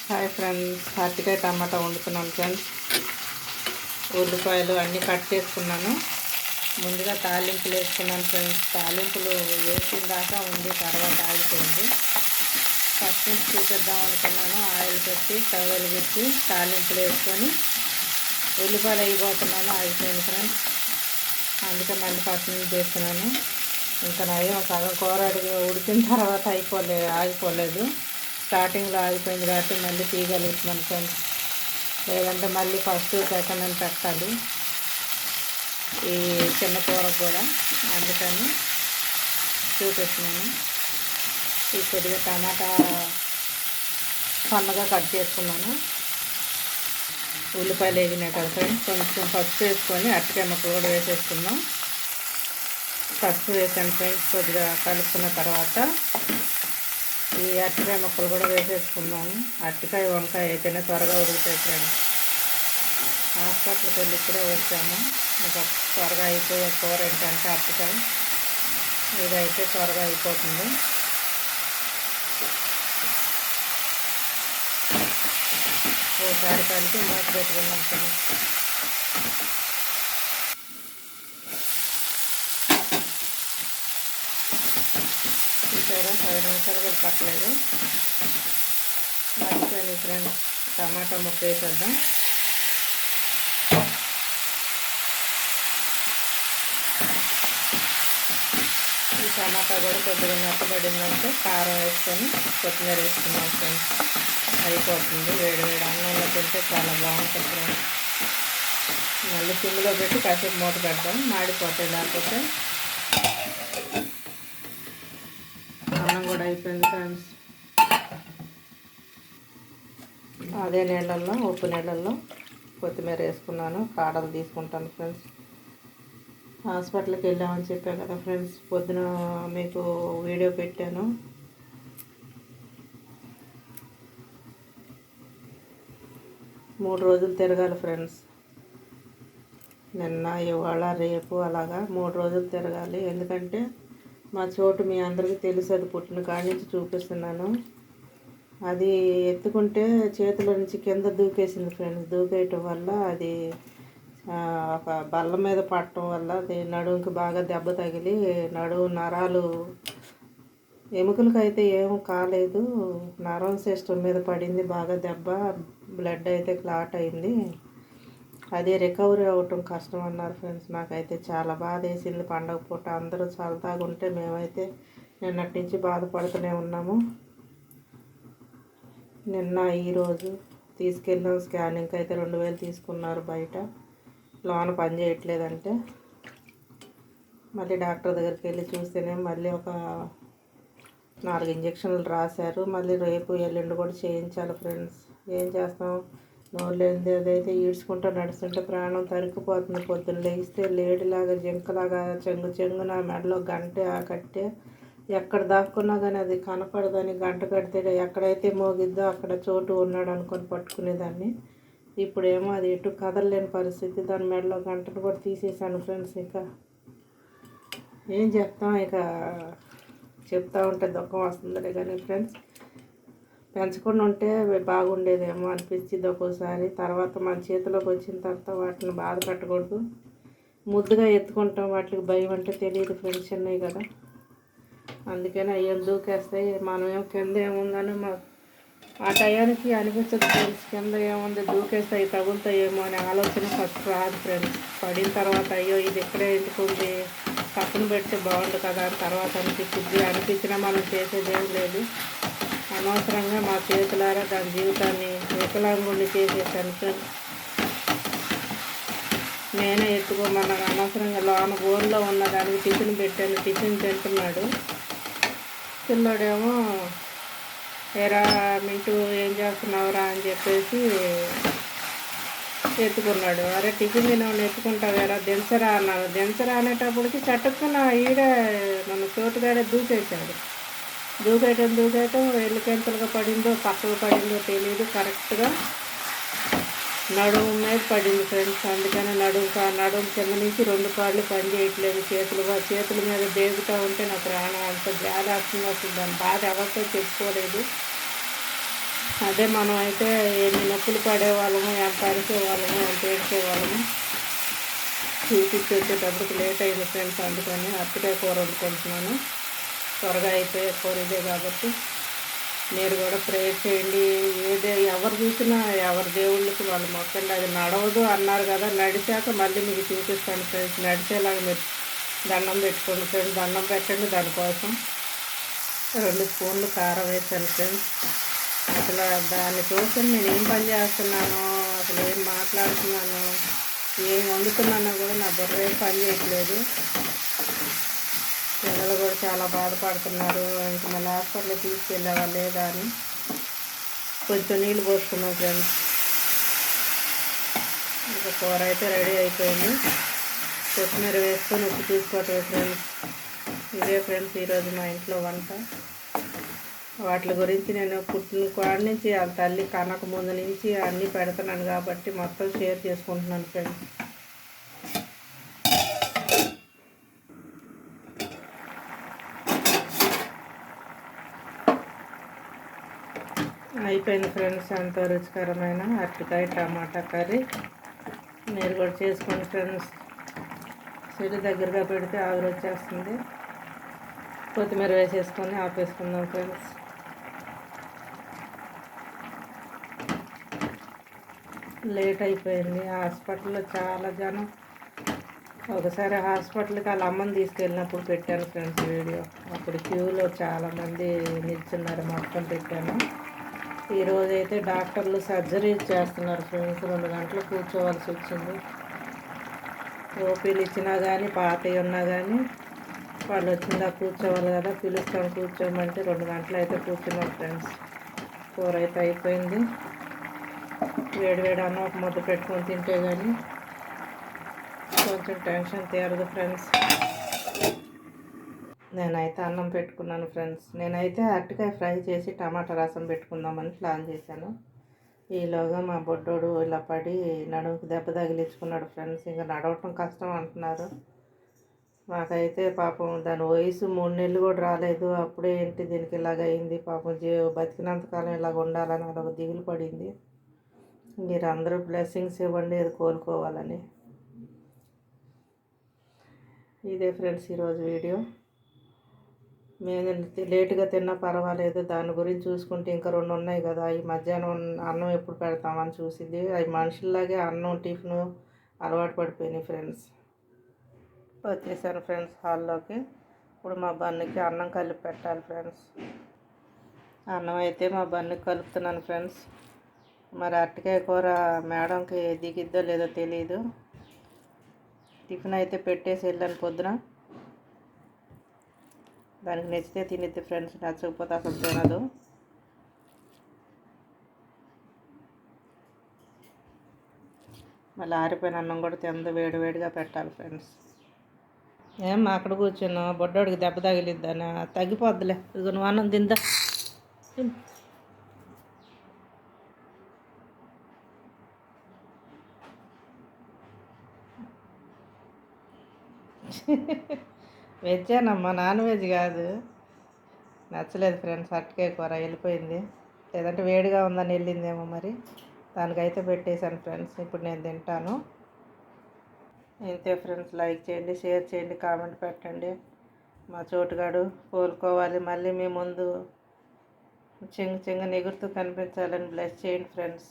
Hi friends, అరటికాయ టమాటా వండుతున్నాను friends. ఉల్లిపాయలు అన్నీ కట్ చేసుకున్నాను. ముందుగా తాలింపులు వేసుకున్నాను ఫ్రెండ్స్. తాలింపులు వేసిన దాకా ఉంది, తర్వాత ఆగిపోయింది. ఫస్ట్ నుంచి చూపిద్దాం అనుకున్నాను. ఆయిల్ పెట్టి స్టవ్ వెలిగించి తాలింపులు వేసుకొని ఉల్లిపాయలు అయిపోతున్నాను, ఆగిపోయింది ఫ్రెండ్స్. అందుకే మళ్ళీ ఫస్ట్ నుంచి చేస్తున్నాను. ఇంకా నయం సగం కూర ఉడికిన తర్వాత ఆగిపోలేదు. స్టార్టింగ్లో ఆగిపోయింది కాబట్టి మళ్ళీ తీయగలుగుతున్నాను ఫ్రెండ్స్. లేదంటే మళ్ళీ ఫస్ట్ సెకండ్ అని పెట్టాలి ఈ చిన్న కూరకు కూడా. అందుకని చూపిస్తున్నాను. ఈ కొద్దిగా టమాటా సన్నగా కట్ చేసుకున్నాను. ఉల్లిపాయలు వేగినాయి కదా ఫ్రెండ్స్, కొంచెం పసుపు వేసుకొని అరటికాయ ముక్కలు కూడా వేసేసుకుందాం. పసుపు వేసాను ఫ్రెండ్స్. కొద్దిగా కలుపుకున్న తర్వాత ఈ అరటికాయ ముక్కలు కూడా వేసేసుకున్నాము. అరటికాయ వంకాయ అయితేనే త్వరగా ఉడుకుతాయి ఫ్రెండ్స్. హాస్పిటల్కి వెళ్ళి ఇప్పుడే వచ్చాము. ఇంకా త్వరగా అయిపోయే కూర ఏంటంటే అరటికాయ. ఇదైతే త్వరగా అయిపోతుంది. ఓసారి కలిపి మూత పెట్టుకున్నాం ఫ్రెండ్స్. చూసారా, 10 నిమిషాలు కూడా పట్టలేదు. మర్చిపోయింది ఫ్రెండ్స్, టమాటా ముక్క వేసేద్దాం. ఈ టమాటా కూడా కొద్దిగా మెత్తబడిందంటే కారం వేసుకొని కొత్తిమీర వేసుకున్నాం ఫ్రెండ్స్. అయిపోతుంది. వేడి వేడి అన్నంలో తింటే చాలా బాగుంటుంది ఫ్రెండ్స్. మళ్ళీ సిమ్లో పెట్టి కాసేపు మూత పెడతాం, మాడిపోతాయి. లేకపోతే అన్నం కూడా అయిపోయింది ఫ్రెండ్స్. అదే నీళ్ళల్లో, ఉప్పు నీళ్ళల్లో కొత్తిమీర వేసుకున్నాను. కాడలు తీసుకుంటాను ఫ్రెండ్స్. హాస్పిటల్కి వెళ్ళామని చెప్పాను కదా ఫ్రెండ్స్, పొద్దున మీకు వీడియో పెట్టాను. మూడు రోజులు తిరగాలి ఫ్రెండ్స్. నిన్న, ఇవాళ, రేపు అలాగా 3 రోజులు తిరగాలి. ఎందుకంటే మా చోటు మీ అందరికీ తెలుసు, అది పుట్టిన కాడి నుంచి చూపిస్తున్నాను. అది ఎత్తుకుంటే చేతిలో నుంచి కింద దూకేసింది ఫ్రెండ్స్. దూకేయటం వల్ల అది ఒక బల్ల మీద పడటం వల్ల అది నడుముకి బాగా దెబ్బ తగిలి నడుము నరాలు, ఎముకలకి అయితే ఏం కాలేదు, నరం సిస్టమ్ మీద పడింది బాగా దెబ్బ. బ్లడ్ అయితే క్లాట్ అయింది. అది రికవరీ అవ్వటం కష్టం అన్నారు ఫ్రెండ్స్. నాకైతే చాలా బాధ వేసింది. పండగ పూట అందరూ చల్లతాగుంటే మేమైతే నిన్నటి నుంచి బాధపడుతూనే ఉన్నాము. నిన్న ఈరోజు తీసుకెళ్ళాం స్కానింగ్కి. అయితే 2000 తీసుకున్నారు బయట. లోన పని చేయట్లేదంటే మళ్ళీ డాక్టర్ దగ్గరికి వెళ్ళి చూస్తేనే మళ్ళీ ఒక 4 ఇంజక్షన్లు రాశారు. మళ్ళీ రేపు ఎల్లుండి కూడా చేయించాలి ఫ్రెండ్స్. ఏం చేస్తాం, నోరు లేనిది అదైతే ఈడ్చుకుంటూ నడుస్తుంటే ప్రాణం తరుక్కుపోతుంది. పొద్దున్న లేస్తే లేడిలాగా జింకలాగా చెంగున మెడలో గంటే కట్టే ఎక్కడ దాక్కున్నా కానీ అది కనపడదని గంట కడితే ఎక్కడైతే మోగిద్దో అక్కడ చోటు ఉన్నాడు అనుకొని పట్టుకునేదాన్ని. ఇప్పుడేమో అది ఎటు కదలలేని పరిస్థితి. దాని మెడలో గంటను కూడా తీసేసాను ఫ్రెండ్స్. ఇక ఏం చెప్తాం, ఇక చెప్తా ఉంటే దుఃఖం వస్తుందిలే కానీ ఫ్రెండ్స్. పెంచకుండా ఉంటే బాగుండేదేమో అనిపించింది ఒక్కోసారి. తర్వాత మన చేతిలోకి వచ్చిన తర్వాత వాటిని బాధ పెట్టకూడదు. ముద్దుగా ఎత్తుకుంటాం, వాటికి భయం అంటే తెలియదు ఫ్రెండ్స్, చిన్నవి కదా. అందుకని అయ్యో దూకేస్తాయి. మనం ఏం కింద ఏముందని ఆ టయానికి అనిపించదు ఫ్రెండ్స్. కింద ఏముంది, దూకేస్తాయి, తగులుతాయేమో అనే ఆలోచన ఫస్ట్ రాదు ఫ్రెండ్స్. పడిన తర్వాత అయ్యో ఇది ఇక్కడే ఎందుకుంది, పక్కన పెడితే బాగుండు కదా అని తర్వాత అనిపించినా మనం చేసేదేం లేదు. అనవసరంగా మా చేతులారా దాని జీవితాన్ని వికలాంగుల్ని చేసేసాను ఫ్రెండ్స్. నేనే ఎత్తుకోమన్నాను. అనవసరంగా లోన బోన్లో ఉన్న దానికి టిఫిన్ పెట్టాను. టిఫిన్ తింటున్నాడు పిల్లోడేమో. ఏరా మింటూ ఏం చేస్తున్నావురా అని చెప్పేసి ఎత్తుకున్నాడు. అరే టిఫిన్ తినవాళ్ళు ఎత్తుకుంటావేరా, దించరా అన్నాను. దించరా అనేటప్పటికి చట్టుకున్న ఈడే మన చోటుగాడే దూకేశాడు. దూకేయటం ఎల్లికెంతలుగా పడిందో పక్కకు పడిందో తెలియదు. కరెక్ట్గా నడుము మీద పడింది ఫ్రెండ్స్. అందుకని నడుము కింద నుంచి 2 కాళ్ళు పని చేయట్లేదు. చేతుల మీద దేగుతూ ఉంటే నా ప్రాణం అంత జాలి వస్తుంది. అసలు దాని బాధ ఎవరితో చెప్పుకోలేదు. అదే మనం అయితే ఎన్ని నొప్పులు పడేవాళ్ళము, ఎంత అరిసేవాళ్ళము, ఎంత ఏడ్చేవాళ్ళము. చూపించి వచ్చేటప్పటికి లేట్ అయింది ఫ్రెండ్స్, అందుకని అరటికాయ కూర వండుకుంటున్నాను. త్వరగా అయిపోయే కూర ఇదే కాబట్టి మీరు కూడా ప్రేయర్ చేయండి. ఎవరు చూసినా ఎవరి దేవుళ్ళకి వాళ్ళు మొక్కండి. అది నడవదు అన్నారు కదా, నడిచాక మళ్ళీ మీకు చూపిస్తాను ఫ్రెండ్స్. నడిచేలాగా మీరు దండం పెట్టుకోండి ఫ్రెండ్స్, దండం పెట్టండి. దానికోసం 2 స్పూన్లు కారం వేసాను ఫ్రెండ్స్. అసలు దాన్ని చూసి నేను ఏం పని చేస్తున్నాను, అసలు ఏం మాట్లాడుతున్నాను, ఏం వండుతున్నానో కూడా నా బుర్ర ఏం పని చేయట్లేదు. పిల్లలు కూడా చాలా బాధపడుతున్నారు. ఇంకా మళ్ళీ హాస్పిటల్కి తీసుకెళ్ళావా లేదా అని కొంచెం నీళ్ళు పోసుకున్నాం ఫ్రెండ్స్. ఇంకా కూర అయితే రెడీ అయిపోయింది. కొత్తిమీర వేసుకొని ఉప్పు తీసుకోవటం ఫ్రెండ్స్. ఇదే ఫ్రెండ్స్ ఈరోజు మా ఇంట్లో వంట. వాటి గురించి నేను పుట్టిన కాడ నుంచి వాళ్ళ తల్లి కనక ముందు నుంచి అన్నీ పెడుతున్నాను కాబట్టి మొత్తం షేర్ చేసుకుంటున్నాను ఫ్రెండ్స్. అయిపోయింది ఫ్రెండ్స్, ఎంతో రుచికరమైన అరటికాయ టమాటా కర్రీ. మీరు కూడా చేసుకోండి ఫ్రెండ్స్. చెల్లి దగ్గరగా పెడితే ఆవిరి వచ్చేస్తుంది. కొత్తిమీర వేసేసుకొని ఆపేసుకుందాం ఫ్రెండ్స్. లేట్ అయిపోయింది. హాస్పిటల్లో చాలా జనం. ఒకసారి హాస్పిటల్కి వాళ్ళ అమ్మని తీసుకెళ్ళినప్పుడు పెట్టాను ఫ్రెండ్స్ వీడియో. అప్పుడు క్యూలో చాలామంది నిల్చున్నారు, మొత్తం పెట్టాను. ఈరోజు అయితే డాక్టర్లు సర్జరీ చేస్తున్నారు ఫ్రెండ్స్. 2 గంటలు కూర్చోవలసి వచ్చింది. ఓపీలు ఇచ్చినా కానీ పాతవి ఉన్నా కానీ వాళ్ళు వచ్చిందా కూర్చోవాలి కదా, పిలుస్తాం కూర్చోమంటే 2 గంటలు అయితే కూర్చున్నాం ఫ్రెండ్స్. కూర అయితే అయిపోయింది. వేడివేడి అన్నం ఒక ముద్ద పెట్టుకొని తింటే కానీ కొంచెం టెన్షన్ తీరదు ఫ్రెండ్స్. నేనైతే అన్నం పెట్టుకున్నాను ఫ్రెండ్స్. నేనైతే అరటికాయ ఫ్రై చేసి టమాటా రసం పెట్టుకుందామని ప్లాన్ చేశాను. ఈలోగా మా బొడ్డోడు ఇలా పడి నడుముకి దెబ్బ తగిలించుకున్నాడు ఫ్రెండ్స్. ఇంకా నడవటం కష్టం అంటున్నారు. మాకైతే పాపం దాని వయసు 3 నెలలు కూడా రాలేదు. అప్పుడే ఏంటి దీనికి ఇలాగ అయింది, పాపం బతికినంతకాలం ఇలాగ ఉండాలని అదొక దిగులు పడింది. మీరు అందరూ బ్లెస్సింగ్స్ ఇవ్వండి అది కోలుకోవాలని. ఇదే ఫ్రెండ్స్ ఈరోజు వీడియో. మేము లేటుగా తిన్నా పర్వాలేదు, దాని గురించి చూసుకుంటే ఇంకా 2 ఉన్నాయి కదా, ఈ మధ్యాహ్నం అన్నం ఎప్పుడు పెడతామని చూసింది. అవి మనుషుల్లాగే అన్నం టిఫిన్ అలవాటు పడిపోయినాయి ఫ్రెండ్స్. వచ్చేసాను ఫ్రెండ్స్ హాల్లోకి. ఇప్పుడు మా బన్నుకి అన్నం కలిపి పెట్టాలి ఫ్రెండ్స్. అన్నం అయితే మా బన్నుకి కలుపుతున్నాను ఫ్రెండ్స్. మరి అరటికాయ కూర మేడంకి దిగిద్దో లేదో తెలియదు. టిఫిన్ అయితే పెట్టేసి వెళ్ళాను పొద్దున. దానికి నచ్చితే తినిద్ది ఫ్రెండ్స్, నచ్చకపోతే అసలు తినదు. మళ్ళీ ఆరిపోయిన అన్నం కూడా తినదు, వేడివేడిగా పెట్టాలి ఫ్రెండ్స్. ఏం అక్కడ కూర్చున్నావు, బొడ్డోడికి దెబ్బ తగిలిద్దానా? తగ్గిపోద్దులే, ఇదిగో నువ్వు అన్నం తిందా. వెజ్జేనమ్మా, నాన్ వెజ్ కాదు. నచ్చలేదు ఫ్రెండ్స్ అరటికాయ కూర, వెళ్ళిపోయింది. లేదంటే వేడిగా ఉందని వెళ్ళిందేమో మరి. దానికైతే పెట్టేశాను ఫ్రెండ్స్. ఇప్పుడు నేను తింటాను. ఇంతే ఫ్రెండ్స్, లైక్ చేయండి, షేర్ చేయండి, కామెంట్ పెట్టండి. మా చోటుగాడు కోలుకోవాలి, మళ్ళీ మీ ముందు చింగ చింగ ఎగురుతూ కనిపించాలని బ్లెస్ చేయండి ఫ్రెండ్స్.